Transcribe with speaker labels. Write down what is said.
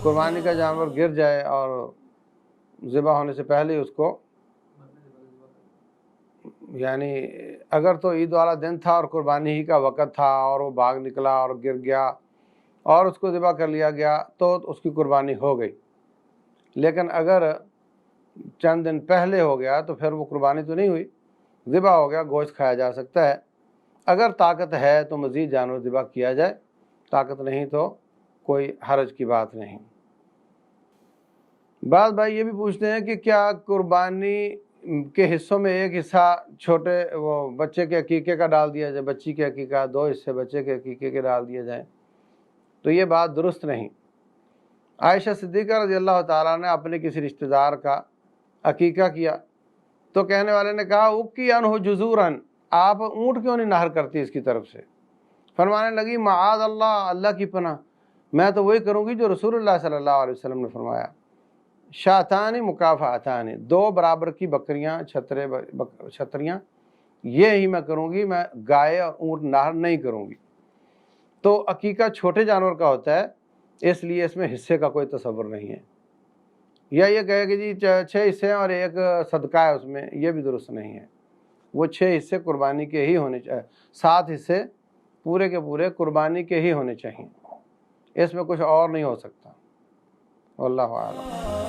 Speaker 1: कुर्बानी का जानवर गिर जाए और ज़िबा होने से पहले ही उसको, यानी अगर तो ईद वाला दिन था और कुर्बानी ही का वक़्त था और वो भाग निकला और गिर गया और उसको ज़िबा कर लिया गया तो उसकी कुर्बानी हो गई। लेकिन अगर चंद दिन पहले हो गया तो फिर वो कुर्बानी तो नहीं हुई, ज़िबा हो गया, गोश्त खाया जा सकता है। अगर ताकत है तो मज़ीद जानवर ज़िबा किया जाए, ताकत नहीं तो कोई हरज की बात नहीं। बात भाई ये भी पूछते हैं कि क्या कुर्बानी के हिस्सों में एक हिस्सा छोटे वो बच्चे के अकीके का डाल दिया जाए, बच्ची के अकीका, 2 हिस्से बच्चे के अकीके के डाल दिए जाएं, तो ये बात दुरुस्त नहीं। आयशा सिद्दीक़ा रज़ियल्लाहु ताला ने अपने किसी रिश्तेदार का अकीका किया तो कहने वाले ने कहा उक्की अनहु जुज़ूरन, आप ऊँट क्यों नहीं नहर करती इसकी तरफ से? फरमाने लगी माआज़ अल्लाह, अल्लाह की पनाह, मैं तो वही करूँगी जो रसूलुल्लाह सल्लल्लाहु अलैहि वसल्लम ने फरमाया, शातानी मुकाफ़ातानी, 2 बराबर की बकरियाँ, छतरियाँ, ये ही मैं करूँगी, मैं गाय और ऊँट नहर नहीं करूँगी। तो अकीका छोटे जानवर का होता है, इसलिए इसमें हिस्से का कोई तसव्वुर नहीं है। या ये कहे कि जी 6 हिस्से हैं और एक सदका है उसमें, ये भी दुरुस्त नहीं है। वो 6 हिस्से कुर्बानी के ही होने चाहिए, 7 हिस्से पूरे के पूरे कुर्बानी के ही होने चाहिए, इसमें कुछ और नहीं हो सकता। वल्लाहु आलम।